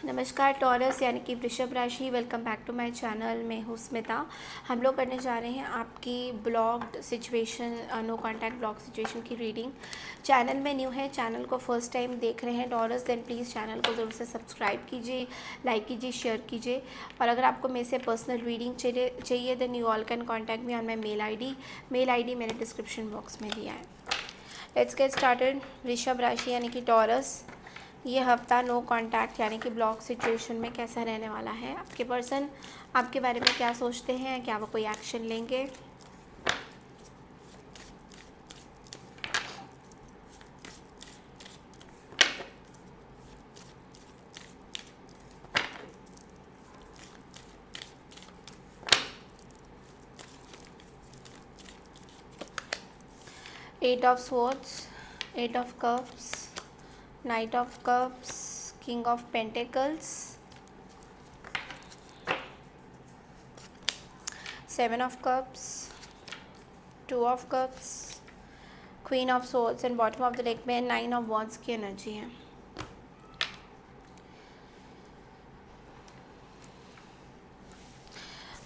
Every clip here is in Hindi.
नमस्कार टॉरस यानी कि वृषभ राशि। Welcome back to my channel. मैं हूँ स्मिता। हम लोग करने जा रहे हैं आपकी blocked situation, no contact block situation की रीडिंग। चैनल में न्यू है, चैनल को फर्स्ट टाइम देख रहे हैं टॉरस, देन प्लीज़ चैनल को ज़रूर से सब्सक्राइब कीजिए, लाइक कीजिए, शेयर कीजिए। और अगर आपको मेरे से पर्सनल रीडिंग चाहिए then you all can contact me on my mail I D मैंने डिस्क्रिप्शन बॉक्स में दिया है। Let's get started. वृषभ राशि यानी कि टॉरस, ये हफ्ता नो कांटेक्ट यानी कि ब्लॉक सिचुएशन में कैसा रहने वाला है। आपके पर्सन आपके बारे में क्या सोचते हैं, क्या वो कोई एक्शन लेंगे। Eight of swords, eight of cups, knight of cups, king of pentacles, seven of cups, two of cups, queen of swords and bottom of the deck में नाइन ऑफ वॉन्ड्स की एनर्जी है।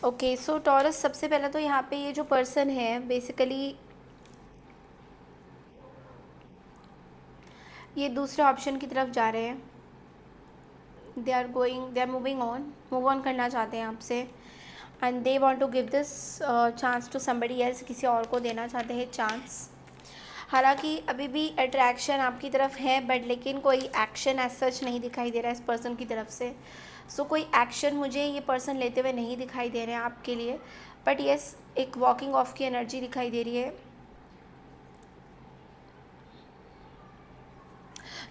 ओके सो टॉरस, सबसे पहले तो यहाँ पे ये जो पर्सन है बेसिकली ये दूसरे ऑप्शन की तरफ जा रहे हैं। दे आर मूव ऑन करना चाहते हैं आपसे, and they want to give this chance to somebody else, किसी और को देना चाहते हैं चांस। हालांकि अभी भी अट्रैक्शन आपकी तरफ है, बट लेकिन कोई एक्शन एज सच नहीं दिखाई दे रहा है इस पर्सन की तरफ से। सो कोई एक्शन मुझे ये पर्सन लेते हुए नहीं दिखाई दे रहे हैं आपके लिए, बट येस एक वॉकिंग ऑफ की एनर्जी दिखाई दे रही है।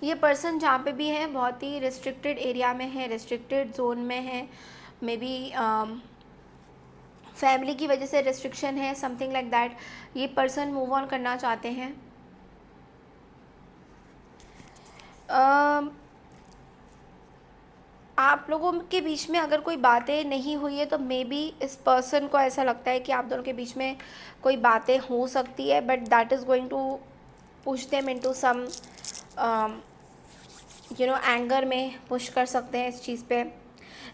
ये पर्सन जहाँ पे भी है बहुत ही रिस्ट्रिक्टेड एरिया में है, रिस्ट्रिक्टेड जोन में है। मे बी फैमिली की वजह से रिस्ट्रिक्शन है, समथिंग लाइक दैट। ये पर्सन मूव ऑन करना चाहते हैं। आप लोगों के बीच में अगर कोई बातें नहीं हुई है तो मे बी इस पर्सन को ऐसा लगता है कि आप दोनों के बीच में कोई बातें हो सकती है, but that is going to push them into some anger में पुश कर सकते हैं इस चीज़ पे,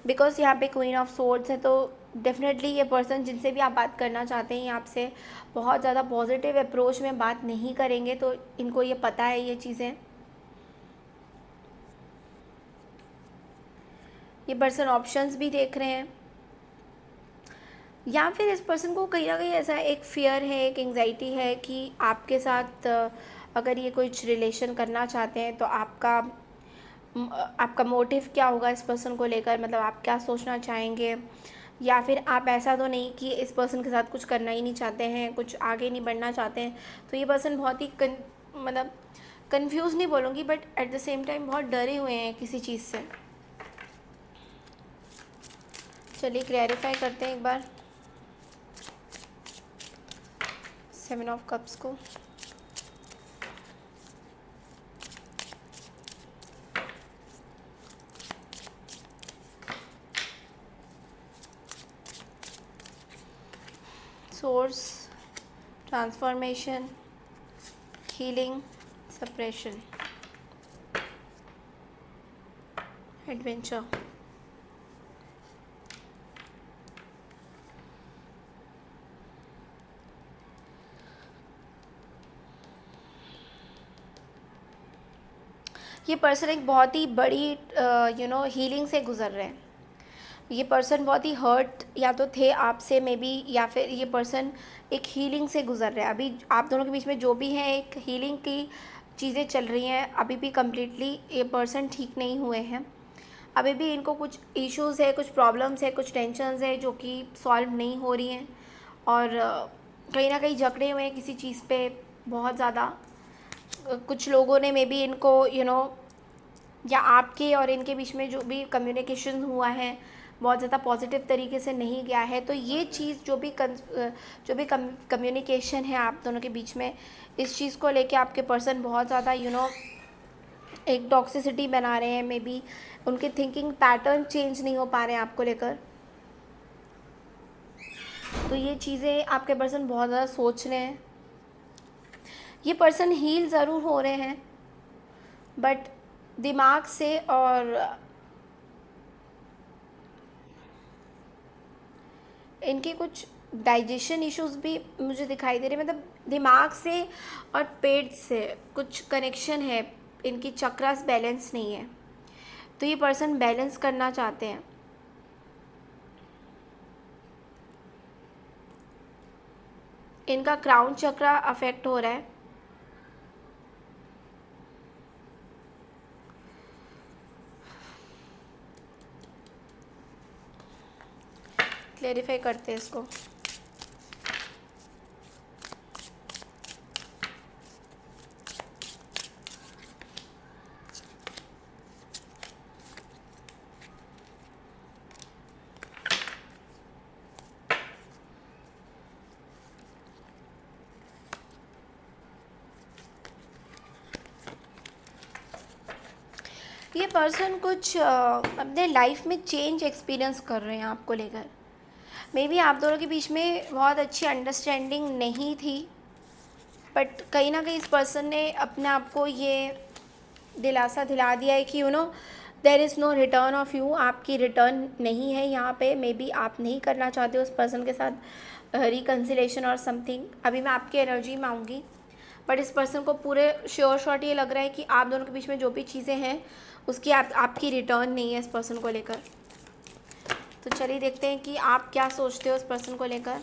बिकॉज यहाँ पे क्वीन ऑफ सोर्ड्स है। तो डेफिनेटली ये पर्सन जिनसे भी आप बात करना चाहते हैं, ये आपसे बहुत ज़्यादा पॉजिटिव अप्रोच में बात नहीं करेंगे, तो इनको ये पता है ये चीज़ें। ये पर्सन ऑप्शंस भी देख रहे हैं, या फिर इस पर्सन को कहीं ना कहीं ऐसा एक फियर है, एक एंग्जाइटी है कि आपके साथ अगर ये कुछ रिलेशन करना चाहते हैं तो आपका मोटिव क्या होगा इस पर्सन को लेकर, मतलब आप क्या सोचना चाहेंगे। या फिर आप ऐसा तो नहीं कि इस पर्सन के साथ कुछ करना ही नहीं चाहते हैं, कुछ आगे नहीं बढ़ना चाहते हैं। तो ये पर्सन बहुत ही मतलब कंफ्यूज नहीं बोलूँगी, but at the same time बहुत डरे हुए हैं किसी चीज़ से। चलिए क्लैरिफाई करते हैं एक बार सेवन ऑफ कप्स को। Source, transformation, healing, suppression, adventure. ये पर्सन एक बहुत ही बड़ी हीलिंग से गुजर रहे हैं। ये पर्सन बहुत ही हर्ट या तो थे आपसे मे बी, या फिर ये पर्सन एक हीलिंग से गुजर रहे हैं। अभी आप दोनों के बीच में जो भी है एक हीलिंग की चीज़ें चल रही हैं। अभी भी कम्प्लीटली ये पर्सन ठीक नहीं हुए हैं। अभी भी इनको कुछ इश्यूज़ है, कुछ प्रॉब्लम्स है, कुछ टेंशन्स है जो कि सॉल्व नहीं हो रही हैं, और कहीं ना कहीं जकड़े हुए हैं किसी चीज़ पे बहुत ज़्यादा। कुछ लोगों ने मे बी इनको या आपके और इनके बीच में जो भी कम्युनिकेशन हुआ है बहुत ज़्यादा पॉजिटिव तरीके से नहीं गया है। तो ये चीज़ जो भी कम्युनिकेशन है आप दोनों के बीच में, इस चीज़ को लेके आपके पर्सन बहुत ज़्यादा एक टॉक्सिसिटी बना रहे हैं। मे बी उनके थिंकिंग पैटर्न चेंज नहीं हो पा रहे हैं आपको लेकर। तो ये चीज़ें आपके पर्सन बहुत ज़्यादा सोच रहे हैं। ये पर्सन हील ज़रूर हो रहे हैं, बट दिमाग से और इनके कुछ डाइजेशन इश्यूज भी मुझे दिखाई दे रहे, मतलब दिमाग से और पेट से कुछ कनेक्शन है, इनकी चक्रास बैलेंस नहीं है, तो ये पर्सन बैलेंस करना चाहते हैं। इनका क्राउन चक्रा अफेक्ट हो रहा है। क्लेरिफाई करते हैं इसको। ये पर्सन कुछ अपने लाइफ में चेंज एक्सपीरियंस कर रहे हैं आपको लेकर। मे बी आप दोनों के बीच में बहुत अच्छी अंडरस्टैंडिंग नहीं थी, बट कहीं ना कहीं इस पर्सन ने अपने आप को ये दिलासा दिला दिया है कि there is no return of you, आपकी रिटर्न नहीं है यहाँ पे। मे बी आप नहीं करना चाहते हो उस पर्सन के साथ रिकन्सिलेशन और समथिंग। अभी मैं आपकी एनर्जी में आऊँगी, बट इस पर्सन को पूरे श्योर शॉट ये लग रहा है कि आप दोनों के बीच में जो भी चीज़ें हैं उसकी आपकी रिटर्न नहीं है इस पर्सन को लेकर। तो चलिए देखते हैं कि आप क्या सोचते हो इस पर्सन को लेकर।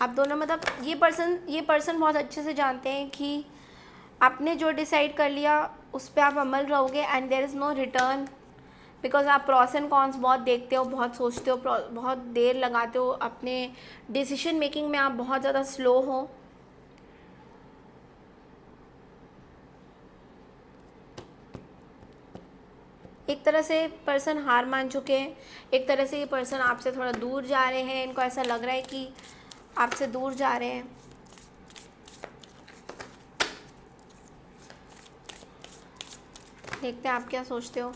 आप दोनों मतलब ये पर्सन बहुत अच्छे से जानते हैं कि आपने जो डिसाइड कर लिया उस पर आप अमल रहोगे, and there is no return, because आप प्रॉस एंड कॉन्स बहुत देखते हो, बहुत सोचते हो, बहुत देर लगाते हो अपने डिसीजन मेकिंग में, आप बहुत ज़्यादा स्लो हो। एक तरह से पर्सन हार मान चुके हैं, एक तरह से ये पर्सन आपसे थोड़ा दूर जा रहे हैं, इनको ऐसा लग रहा है कि आपसे दूर जा रहे हैं। देखते हैं आप क्या सोचते हो।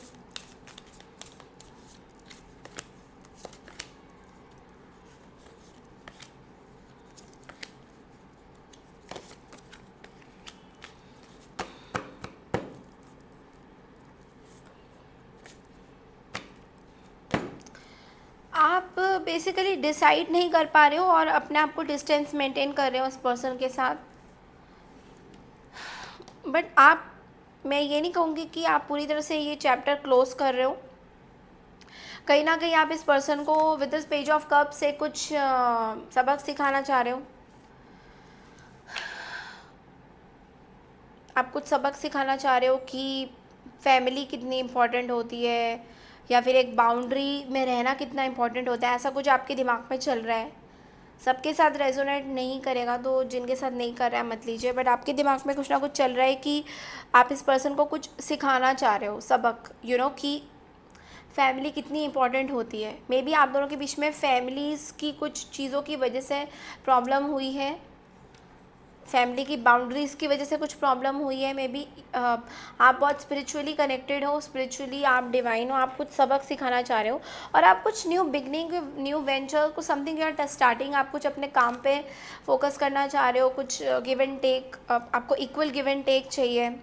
आप बेसिकली डिसाइड नहीं कर पा रहे हो और अपने आप को डिस्टेंस मेंटेन कर रहे हो उस पर्सन के साथ। बट मैं ये नहीं कहूँगी कि आप पूरी तरह से ये चैप्टर क्लोज कर रहे हो। कहीं ना कहीं आप इस पर्सन को with this page of cup से कुछ सबक सिखाना चाह रहे हो। आप कुछ सबक सिखाना चाह रहे हो कि फैमिली कितनी इम्पोर्टेंट होती है, या फिर एक बाउंड्री में रहना कितना इम्पोर्टेंट होता है, ऐसा कुछ आपके दिमाग में चल रहा है। सबके साथ रेजोनेट नहीं करेगा, तो जिनके साथ नहीं कर रहा है मत लीजिए, बट आपके दिमाग में कुछ ना कुछ चल रहा है कि आप इस पर्सन को कुछ सिखाना चाह रहे हो सबक, कि फैमिली कितनी इम्पोर्टेंट होती है। मे बी आप दोनों के बीच में फैमिलीज़ की कुछ चीज़ों की वजह से प्रॉब्लम हुई है, फैमिली की बाउंड्रीज़ की वजह से कुछ प्रॉब्लम हुई है। मे बी आप बहुत स्पिरिचुअली कनेक्टेड हो, स्पिरिचुअली आप डिवाइन हो, आप कुछ सबक सिखाना चाह रहे हो, और आप कुछ न्यू बिगनिंग, न्यू वेंचर, कुछ समथिंग यू आर स्टार्टिंग, आप कुछ अपने काम पे फोकस करना चाह रहे हो, कुछ गिव एंड टेक, आपको इक्वल गिव एंड टेक चाहिए।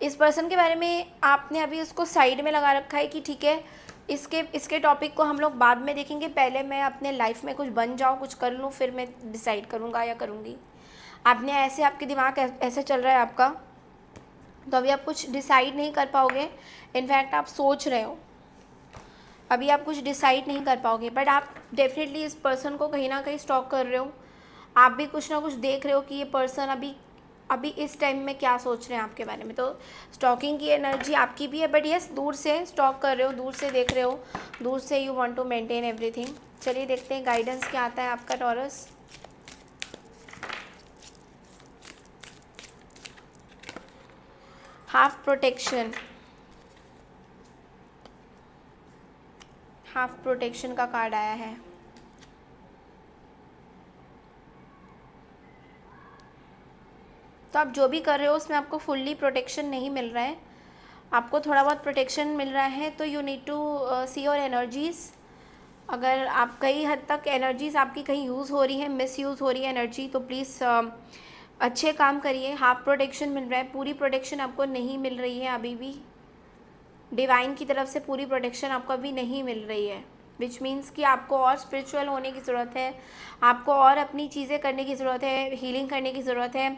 इस पर्सन के बारे में आपने अभी उसको साइड में लगा रखा है कि ठीक है, इसके टॉपिक को हम लोग बाद में देखेंगे, पहले मैं अपने लाइफ में कुछ बन जाऊँ, कुछ कर लूँ, फिर मैं डिसाइड करूँगा या करूँगी। आपने ऐसे, आपके दिमाग ऐसे चल रहा है आपका, तो अभी आप कुछ डिसाइड नहीं कर पाओगे। इनफैक्ट आप सोच रहे हो, अभी आप कुछ डिसाइड नहीं कर पाओगे, बट आप डेफिनेटली इस पर्सन को कहीं ना कहीं स्टॉक कर रहे हो। आप भी कुछ ना कुछ देख रहे हो कि ये पर्सन अभी इस टाइम में क्या सोच रहे हैं आपके बारे में। तो स्टॉकिंग की एनर्जी आपकी भी है, बट यस, दूर से स्टॉक कर रहे हो, दूर से देख रहे हो, दूर से you want to maintain everything. चलिए देखते हैं गाइडेंस क्या आता है आपका Taurus. Half protection, half protection का कार्ड आया है। तो आप जो भी कर रहे हो उसमें आपको फुल्ली प्रोटेक्शन नहीं मिल रहा है, आपको थोड़ा बहुत प्रोटेक्शन मिल रहा है। तो you need to see your energies. अगर आप कई हद तक एनर्जीज़ आपकी कहीं यूज़ हो रही है, मिस यूज़ हो रही है एनर्जी, तो प्लीज़ अच्छे काम करिए। हाफ प्रोटेक्शन मिल रहा है, पूरी प्रोटेक्शन आपको नहीं मिल रही है अभी भी। डिवाइन की तरफ से पूरी प्रोटेक्शन आपको अभी नहीं मिल रही है। विच मीन्स कि आपको और स्पिरिचुअल होने की ज़रूरत है, आपको और अपनी चीज़ें करने की ज़रूरत है, हीलिंग करने की ज़रूरत है।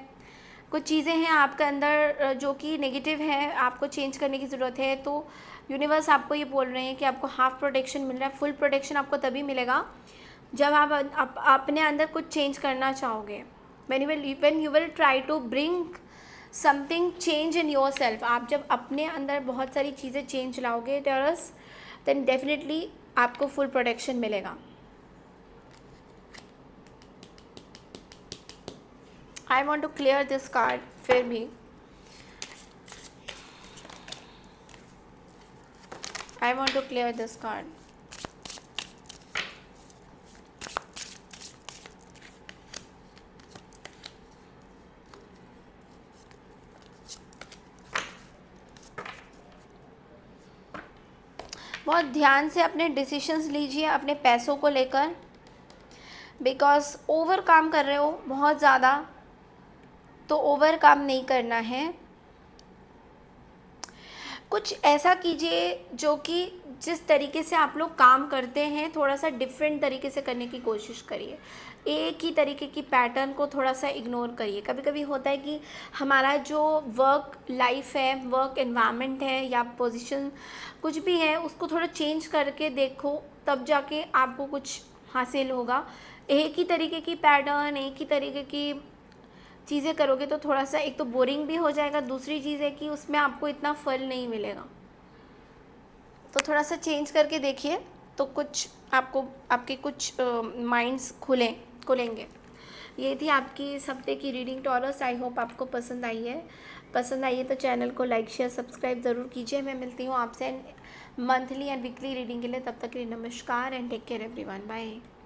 कुछ चीज़ें हैं आपके अंदर जो कि नेगेटिव हैं, आपको चेंज करने की ज़रूरत है। तो यूनिवर्स आपको ये बोल रहे हैं कि आपको हाफ प्रोटेक्शन मिल रहा है। फुल प्रोटेक्शन आपको तभी मिलेगा जब आप अपने अंदर कुछ चेंज करना चाहोगे। when you will try to bring something change in yourself, आप जब अपने अंदर बहुत सारी चीज़ें चेंज लाओगे टेरस, देन डेफिनेटली आपको फुल प्रोटेक्शन मिलेगा। I want to clear this card फिर भी। I want to clear this card. बहुत ध्यान से अपने डिसीशंस लीजिए अपने पैसों को लेकर, बिकॉज ओवर काम कर रहे हो बहुत ज़्यादा, तो ओवर काम नहीं करना है। कुछ ऐसा कीजिए जो कि जिस तरीके से आप लोग काम करते हैं थोड़ा सा डिफरेंट तरीके से करने की कोशिश करिए। एक ही तरीके की पैटर्न को थोड़ा सा इग्नोर करिए। कभी कभी होता है कि हमारा जो वर्क लाइफ है, वर्क एनवायरनमेंट है या पोजीशन कुछ भी है, उसको थोड़ा चेंज करके देखो, तब जाके आपको कुछ हासिल होगा। एक ही तरीके की पैटर्न, एक ही तरीके की चीज़ें करोगे तो थोड़ा सा एक तो बोरिंग भी हो जाएगा, दूसरी चीज़ है कि उसमें आपको इतना फल नहीं मिलेगा। तो थोड़ा सा चेंज करके देखिए तो कुछ आपको आपके कुछ माइंड्स खुलेंगे। ये थी आपकी इस हफ्ते की रीडिंग टॉरस। आई होप आपको पसंद आई है। पसंद आई है तो चैनल को लाइक शेयर सब्सक्राइब ज़रूर कीजिए। मैं मिलती हूँ आपसे मंथली एंड वीकली रीडिंग के लिए। तब तक के लिए नमस्कार and take care everyone. Bye.